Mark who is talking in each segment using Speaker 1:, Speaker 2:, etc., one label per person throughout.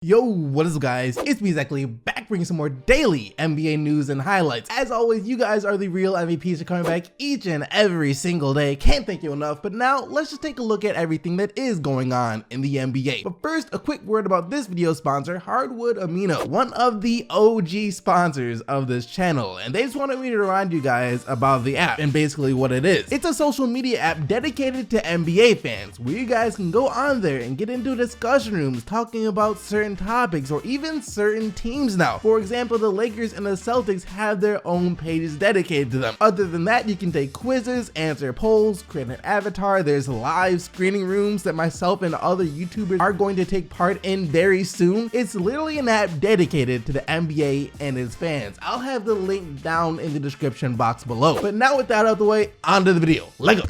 Speaker 1: Yo, what is up guys? It's me exactly back bringing some more daily NBA news and highlights. As always, you guys are the real MVPs for coming back each and every single day. Can't thank you enough, but now let's just take a look at everything that is going on in the NBA. But first, a quick word about this video sponsor, Hardwood Amino, one of the OG sponsors of this channel. And they just wanted me to remind you guys about the app and basically what it is. It's a social media app dedicated to NBA fans where you guys can go on there and get into discussion rooms talking about certain topics or even certain teams now. For example, the Lakers and the Celtics have their own pages dedicated to them. Other than that, you can take quizzes, answer polls, create an avatar. There's live screening rooms that myself and other YouTubers are going to take part in very soon. It's literally an app dedicated to the NBA and its fans. I'll have the link down in the description box below. But now with that out of the way, on to the video. Let's go.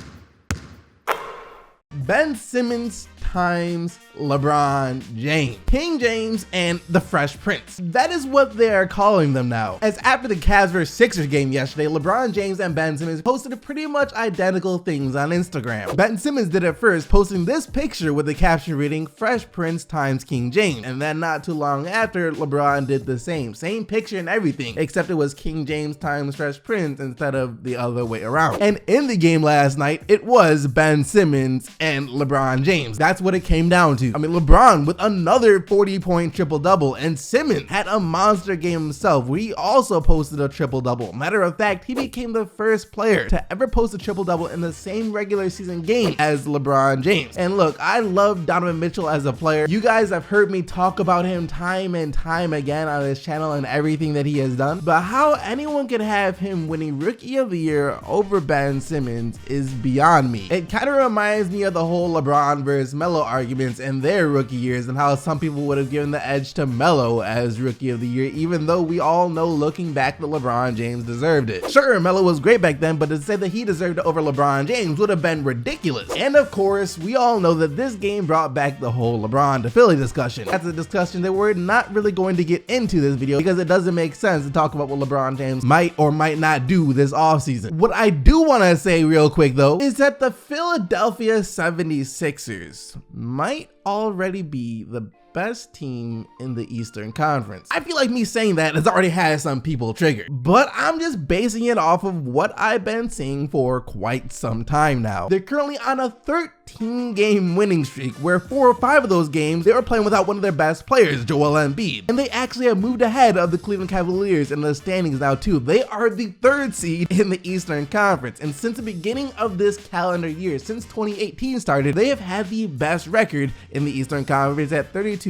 Speaker 1: Ben Simmons times LeBron James, King James, and the Fresh Prince. That is what they are calling them now. As after the Cavs vs Sixers game yesterday, LeBron James and Ben Simmons posted pretty much identical things on Instagram. Ben Simmons did it first, posting this picture with the caption reading Fresh Prince times King James, and then not too long after, LeBron did the same picture and everything, except it was King James times Fresh Prince instead of the other way around. And in the game last night, it was Ben Simmons and LeBron James. That's what it came down to. I mean, LeBron with another 40-point triple-double, and Simmons had a monster game himself where he also posted a triple-double. Matter of fact, he became the first player to ever post a triple-double in the same regular season game as LeBron James. And look, I love Donovan Mitchell as a player. You guys have heard me talk about him time and time again on this channel and everything that he has done, but how anyone could have him winning Rookie of the Year over Ben Simmons is beyond me. It kind of reminds me of the whole LeBron versus Melo arguments in their rookie years and how some people would have given the edge to Melo as Rookie of the Year, even though we all know looking back that LeBron James deserved it. Sure, Melo was great back then, but to say that he deserved it over LeBron James would have been ridiculous. And of course, we all know that this game brought back the whole LeBron to Philly discussion. That's a discussion that we're not really going to get into this video because it doesn't make sense to talk about what LeBron James might or might not do this offseason. What I do want to say real quick though is that the Philadelphia 76ers might already be the best team in the Eastern Conference. I feel like me saying that has already had some people triggered, but I'm just basing it off of what I've been seeing for quite some time now. They're currently on a 13-game winning streak where 4 or 5 of those games they were playing without one of their best players, Joel Embiid, and they actually have moved ahead of the Cleveland Cavaliers in the standings now too. They are the 3rd seed in the Eastern Conference, and since the beginning of this calendar year, since 2018 started, they have had the best record in the Eastern Conference at 32-11.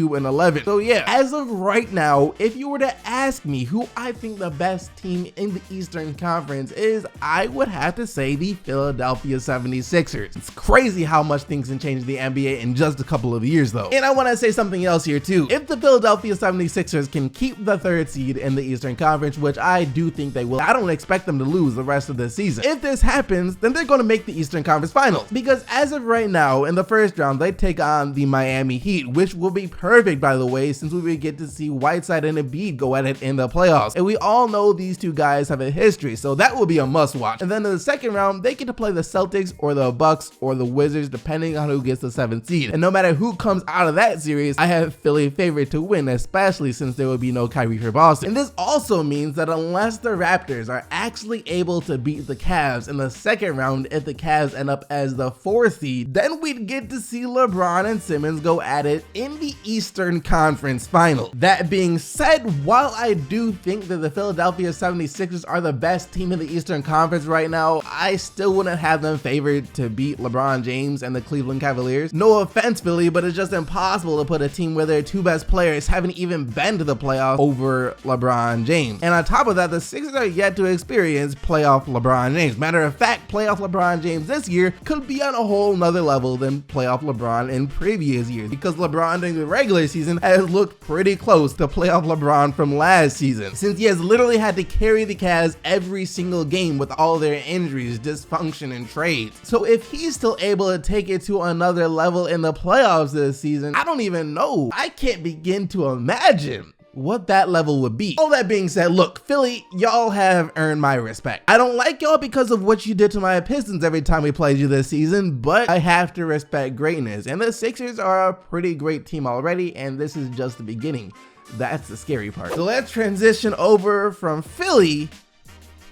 Speaker 1: So yeah, as of right now, if you were to ask me who I think the best team in the Eastern Conference is, I would have to say the Philadelphia 76ers. It's crazy how much things can change the NBA in just a couple of years though. And I want to say something else here too. If the Philadelphia 76ers can keep the 3rd seed in the Eastern Conference, which I do think they will, I don't expect them to lose the rest of the season. If this happens, then they're going to make the Eastern Conference Finals, because as of right now, in the first round, they take on the Miami Heat, which will be perfect, by the way, since we would get to see Whiteside and Embiid go at it in the playoffs. And we all know these two guys have a history, so that will be a must watch. And then in the second round, they get to play the Celtics or the Bucks or the Wizards, depending on who gets the 7th seed. And no matter who comes out of that series, I have Philly favored to win, especially since there will be no Kyrie for Boston. And this also means that unless the Raptors are actually able to beat the Cavs in the second round, if the Cavs end up as the 4th seed, then we'd get to see LeBron and Simmons go at it in the Eastern Conference Final. That being said, while I do think that the Philadelphia 76ers are the best team in the Eastern Conference right now, I still wouldn't have them favored to beat LeBron James and the Cleveland Cavaliers. No offense, Philly, but it's just impossible to put a team where their 2 best players haven't even been to the playoffs over LeBron James. And on top of that, the Sixers are yet to experience playoff LeBron James. Matter of fact, playoff LeBron James this year could be on a whole nother level than playoff LeBron in previous years, because LeBron during the regular season has looked pretty close to playoff LeBron from last season, since he has literally had to carry the Cavs every single game with all their injuries, dysfunction, and trades. So if he's still able to take it to another level in the playoffs this season, I don't even know. I can't begin to imagine what that level would be. All that being said, look, Philly, y'all have earned my respect. I don't like y'all because of what you did to my Pistons every time we played you this season, but I have to respect greatness. And the Sixers are a pretty great team already, and this is just the beginning. That's the scary part. So let's transition over from Philly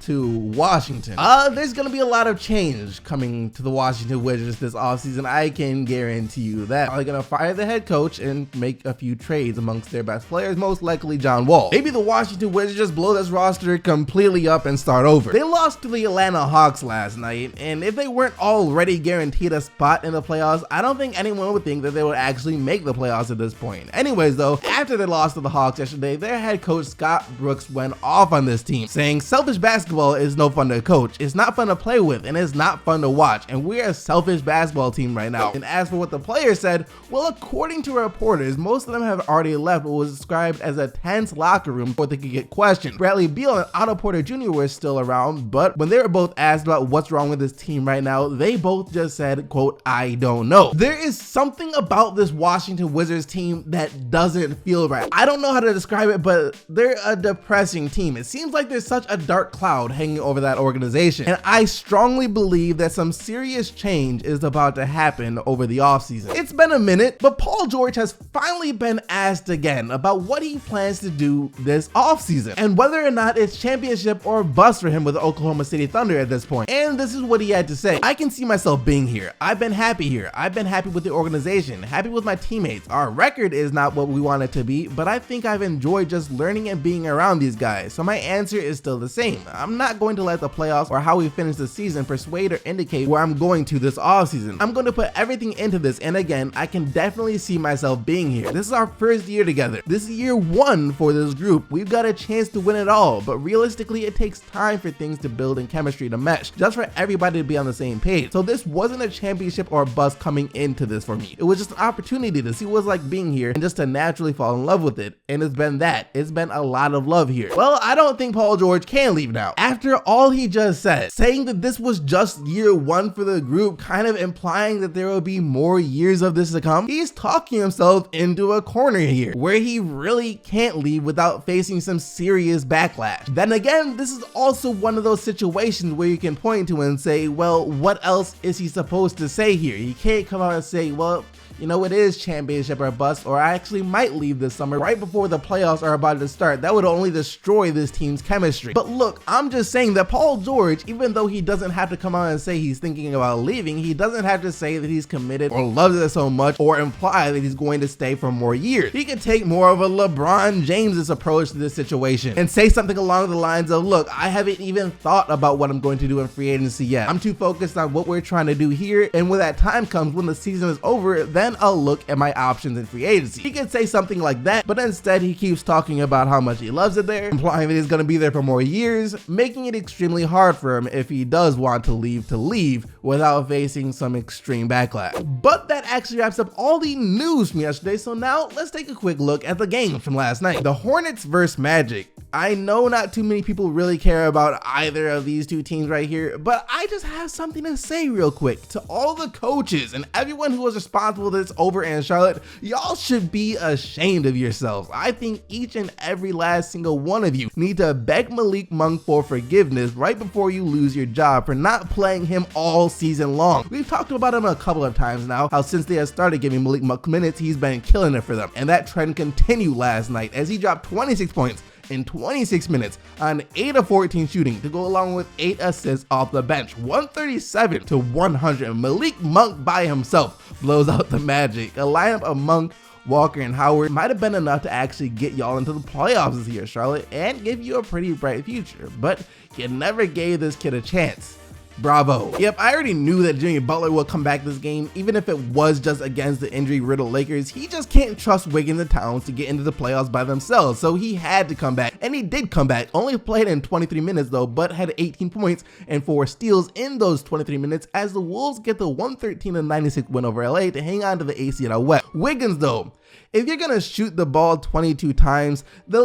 Speaker 1: to Washington. There's gonna be a lot of change coming to the Washington Wizards this offseason. I can guarantee you that. They're gonna fire the head coach and make a few trades amongst their best players, most likely John Wall. Maybe the Washington Wizards just blow this roster completely up and start over. They lost to the Atlanta Hawks last night, and if they weren't already guaranteed a spot in the playoffs, I don't think anyone would think that they would actually make the playoffs at this point. Anyways though, after they lost to the Hawks yesterday, their head coach Scott Brooks went off on this team, saying selfish basketball is no fun to coach, it's not fun to play with, and it's not fun to watch, and we're a selfish basketball team right now. And as for what the players said, well, according to reporters, most of them have already left what was described as a tense locker room before they could get questioned. Bradley Beal and Otto Porter Jr. were still around, but when they were both asked about what's wrong with this team right now, they both just said, quote, I don't know. There is something about this Washington Wizards team that doesn't feel right. I don't know how to describe it, but they're a depressing team. It seems like there's such a dark cloud hanging over that organization, and I strongly believe that some serious change is about to happen over the offseason. It's been a minute, but Paul George has finally been asked again about what he plans to do this offseason and whether or not it's championship or bust for him with the Oklahoma City Thunder at this point. And this is what he had to say. I can see myself being here. I've been happy here. I've been happy with the organization, happy with my teammates. Our record is not what we want it to be, but I think I've enjoyed just learning and being around these guys. So my answer is still the same. I'm not going to let the playoffs or how we finish the season persuade or indicate where I'm going to this offseason. I'm going to put everything into this, and again, I can definitely see myself being here. This is our first year together. This is year one for this group. We've got a chance to win it all, but realistically, it takes time for things to build and chemistry to mesh, just for everybody to be on the same page. So this wasn't a championship or a bust coming into this for me. It was just an opportunity to see what it's like being here and just to naturally fall in love with it. And it's been that. It's been a lot of love here. Well, I don't think Paul George can leave now. After all he just said, saying that this was just year one for the group, kind of implying that there will be more years of this to come, he's talking himself into a corner here where he really can't leave without facing some serious backlash. Then again, this is also one of those situations where you can point to and say, well, what else is he supposed to say here? He can't come out and say, well, you know, it is championship or bust, or I actually might leave this summer right before the playoffs are about to start. That would only destroy this team's chemistry. But look, I'm just saying that Paul George, even though he doesn't have to come out and say he's thinking about leaving, he doesn't have to say that he's committed or loves it so much or imply that he's going to stay for more years. He could take more of a LeBron James' approach to this situation and say something along the lines of, look, I haven't even thought about what I'm going to do in free agency yet. I'm too focused on what we're trying to do here, and when that time comes, when the season is over, then I'll look at my options in free agency. He could say something like that, but instead he keeps talking about how much he loves it there, implying that he's going to be there for more years, making it extremely hard for him if he does want to leave without facing some extreme backlash. But that actually wraps up all the news from yesterday, so now let's take a quick look at the games from last night. The Hornets versus Magic. I know not too many people really care about either of these two teams right here, but I just have something to say real quick. To all the coaches and everyone who was responsible for this over in Charlotte, y'all should be ashamed of yourselves. I think each and every last single one of you need to beg Malik Monk for forgiveness right before you lose your job for not playing him all season long. We've talked about him a couple of times now, how since they have started giving Malik Monk minutes, he's been killing it for them. And that trend continued last night as he dropped 26 points in 26 minutes on 8 of 14 shooting to go along with 8 assists off the bench. 137 to 100. Malik Monk by himself blows out the Magic. A lineup of Monk, Walker, and Howard might have been enough to actually get y'all into the playoffs this year, Charlotte, and give you a pretty bright future, but you never gave this kid a chance. Bravo. Yep, I already knew that Jimmy Butler would come back this game, even if it was just against the injury-riddled Lakers. He just can't trust Wiggins and Towns to get into the playoffs by themselves, so he had to come back. And he did come back, only played in 23 minutes though, but had 18 points and 4 steals in those 23 minutes as the Wolves get the 113-96 win over LA to hang on to the ACL West. Wiggins though, if you're gonna shoot the ball 22 times, the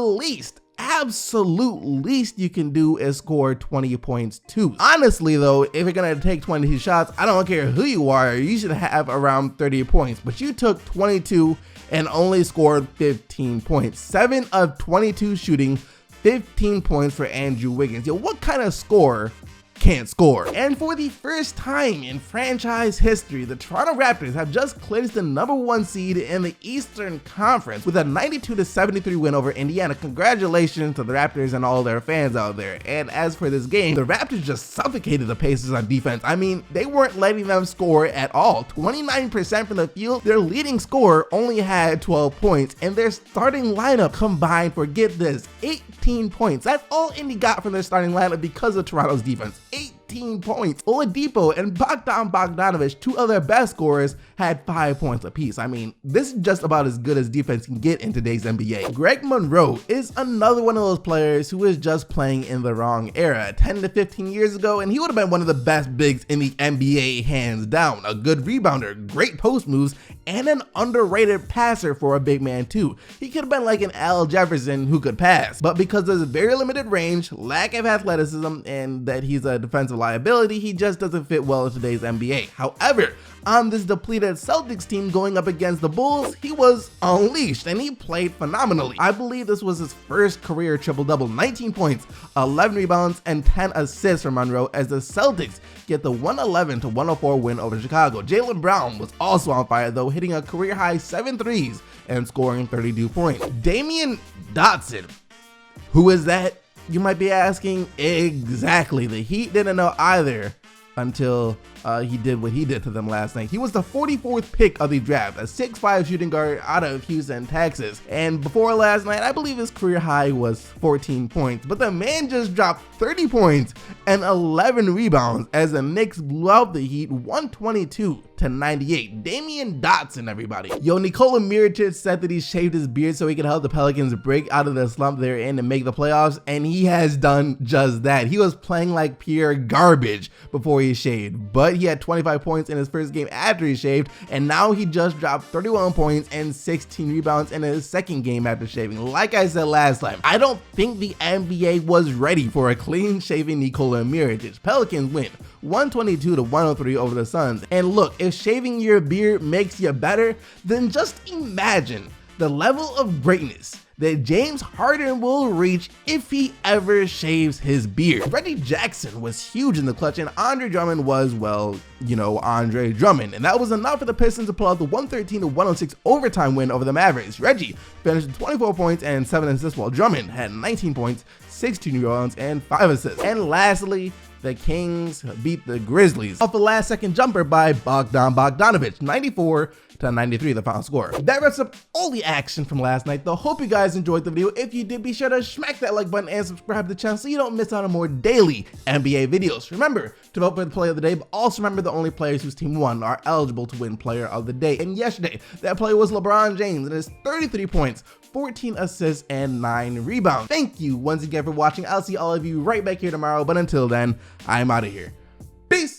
Speaker 1: absolute least you can do is score 20 points too. Honestly though, if you're gonna take 22 shots, I don't care who you are, you should have around 30 points, but you took 22 and only scored 15 points. 7 of 22 shooting, 15 points for Andrew Wiggins. Yo, what kind of scorer can't score? And for the first time in franchise history, the Toronto Raptors have just clinched the #1 seed in the Eastern Conference with a 92-73 win over Indiana. Congratulations to the Raptors and all their fans out there. And as for this game, the Raptors just suffocated the Pacers on defense. I mean, they weren't letting them score at all. 29% from the field, their leading scorer only had 12 points, and their starting lineup combined for, get this, 18 points. That's all Indy got from their starting lineup because of Toronto's defense. 18 points. Oladipo and Bogdan Bogdanovic, two of their best scorers, had 5 points apiece. I mean, this is just about as good as defense can get in today's NBA. Greg Monroe is another one of those players who is just playing in the wrong era. 10 to 15 years ago, and he would have been one of the best bigs in the NBA hands down. A good rebounder, great post moves, and an underrated passer for a big man too. He could have been like an Al Jefferson who could pass, but because of his very limited range, lack of athleticism, and that he's a defensive liability, he just doesn't fit well in today's NBA. However, on this depleted Celtics team going up against the Bulls, he was unleashed and he played phenomenally. I believe this was his first career triple-double, 19 points, 11 rebounds, and 10 assists from Monroe as the Celtics get the 111-104 win over Chicago. Jaylen Brown was also on fire though, hitting a career-high 7 threes and scoring 32 points. Damian Dotson, who is that? You might be asking. Exactly, the Heat didn't know either until he did what he did to them last night. He was the 44th pick of the draft, a 6'5" shooting guard out of Houston, Texas. And before last night, I believe his career high was 14 points. But the man just dropped 30 points and 11 rebounds as the Knicks blew out the Heat 122-98. Damian Dotson, everybody. Yo, Nikola Mirotic said that he shaved his beard so he could help the Pelicans break out of the slump they're in and make the playoffs, and he has done just that. He was playing like pure garbage before he shaved, but he had 25 points in his first game after he shaved, and now he just dropped 31 points and 16 rebounds in his second game after shaving. Like I said last time, I don't think the NBA was ready for a clean-shaven Nikola Mirotic. Pelicans win 122-103 over the Suns. And look, if shaving your beard makes you better, then just imagine the level of greatness that James Harden will reach if he ever shaves his beard. Reggie Jackson was huge in the clutch, and Andre Drummond was, well, you know, Andre Drummond. And that was enough for the Pistons to pull out the 113-106 overtime win over the Mavericks. Reggie finished with 24 points and 7 assists, while Drummond had 19 points, 16 rebounds, and 5 assists. And lastly, the Kings beat the Grizzlies off a last-second jumper by Bogdan Bogdanovic, 94-93, the final score. That wraps up all the action from last night, though. Hope you guys enjoyed the video. If you did, be sure to smack that like button and subscribe to the channel so you don't miss out on more daily NBA videos. Remember to vote for the player of the day, but also remember the only players whose team won are eligible to win player of the day. And yesterday, that player was LeBron James, and his 33 points, 14 assists, and 9 rebounds. Thank you once again for watching. I'll see all of you right back here tomorrow, but until then, I'm out of here.